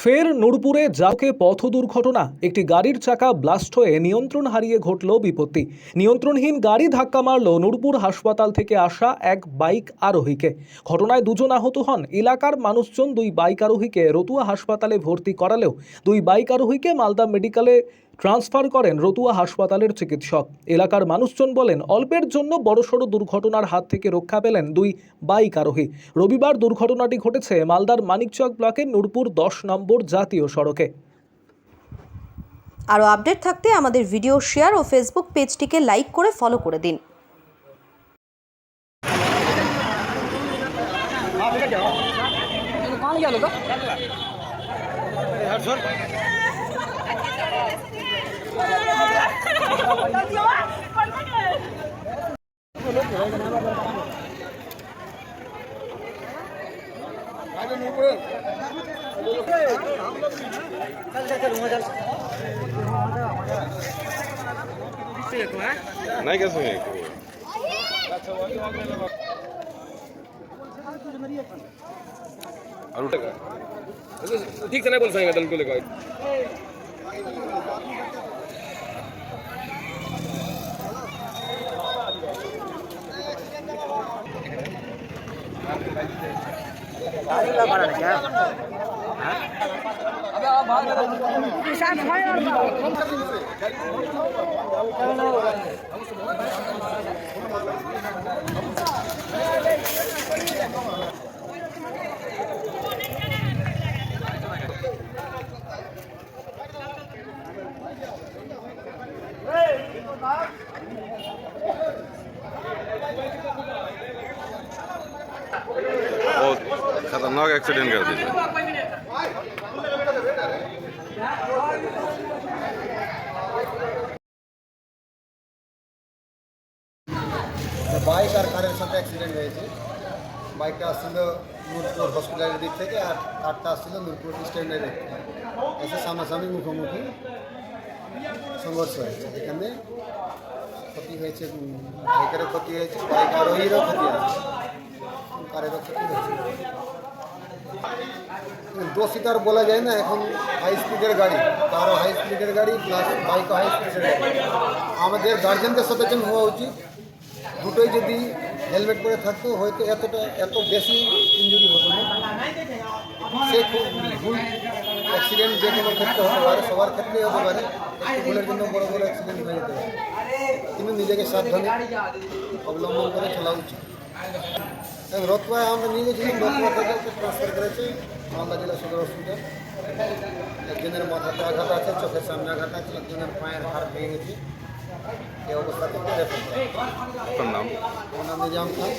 ফের নূরপুরে জাকে পথ দুর্ঘটনা। একটি গাড়ির চাকা ব্লাস্ট হয়ে নিয়ন্ত্রণ হারিয়ে ঘটল বিপত্তি। নিয়ন্ত্রণহীন গাড়ি ধাক্কা মারল নূরপুর হাসপাতাল থেকে আসা এক বাইক আরোহীকে। ঘটনায় দুজন আহত হন। এলাকার মানুষজন দুই বাইক আরোহীকে রতুয়া হাসপাতালে ভর্তি করালেও দুই বাইক আরোহীকে মালদা মেডিকেলে ট্রান্সফার করেন রতুয়া হাসপাতালের চিকিৎসক। এলাকার মানুষজন বলেন, অল্পের জন্য বড়সড় দুর্ঘটনার হাত থেকে রক্ষা পেলেন দুই বাইক আরোহী। রবিবার দুর্ঘটনাটি ঘটেছে মালদার মানিকচক ব্লকের নূরপুর 10 নম্বর জাতীয় সড়কে। আরও আপডেট থাকতে আমাদের ভিডিও শেয়ার ও ফেসবুক পেজটিকে লাইক করে ফলো করে দিন। नहीं कैसे हुए और उठेगा ठीक से नहीं बोल सकेंगे दल को लेकर बहुत खतरनाक एक्सीडेंट कर दिया। বাইক আর কারের সাথে অ্যাক্সিডেন্ট হয়েছে। বাইকটা আসছিল নূরপুর হসপিটালের দিক থেকে আর কারটা আসছিল নূরপুর স্ট্যান্ডের দিক থেকে। এসে সামনাসামনি মুখোমুখি সংঘর্ষ হয়েছে। এখানে ক্ষতি হয়েছে, বাইকেরও ক্ষতি হয়েছে, বাইক আরোহীরও ক্ষতি হয়েছে, কারেরও ক্ষতি হয়েছে। দোষী তো আর বলা যায় না। এখন হাই স্পিডের গাড়ি, কারো হাই স্পিডের গাড়ি প্লাস বাইকও হাই স্পিডের গাড়ি। আমাদের গার্জেনদের সচেতন হওয়া উচিত। দুটোই যদি হেলমেট পরে থাকতো হয়তো এত বেশি ইঞ্জুরি হতো না। সে খুব ভুল অ্যাক্সিডেন্ট যে কোনো ক্ষেত্রে হতে পারে, সবার ক্ষেত্রেই হতে পারে। একটু ভুলের জন্য বড় বড় অ্যাক্সিডেন্ট হয়ে যেতে পারে, কিন্তু নিজেকে সাবধানে অবলম্বন করে চলা উচিত। রতুয়ায় আমরা নিয়ে গেছিলাম, রতুয়া থেকে ট্রান্সফার করেছে মালদা জেলা সদর হসপিটাল। একজনের মাথাতে আঘাত আছে, চোখের সামনে আঘাত আছে, একজনের পায়ের হাড় ভেঙে গেছে। এই অবস্থা থেকে রেফার। আপনার নাম? আমার নাম নিজাম খান।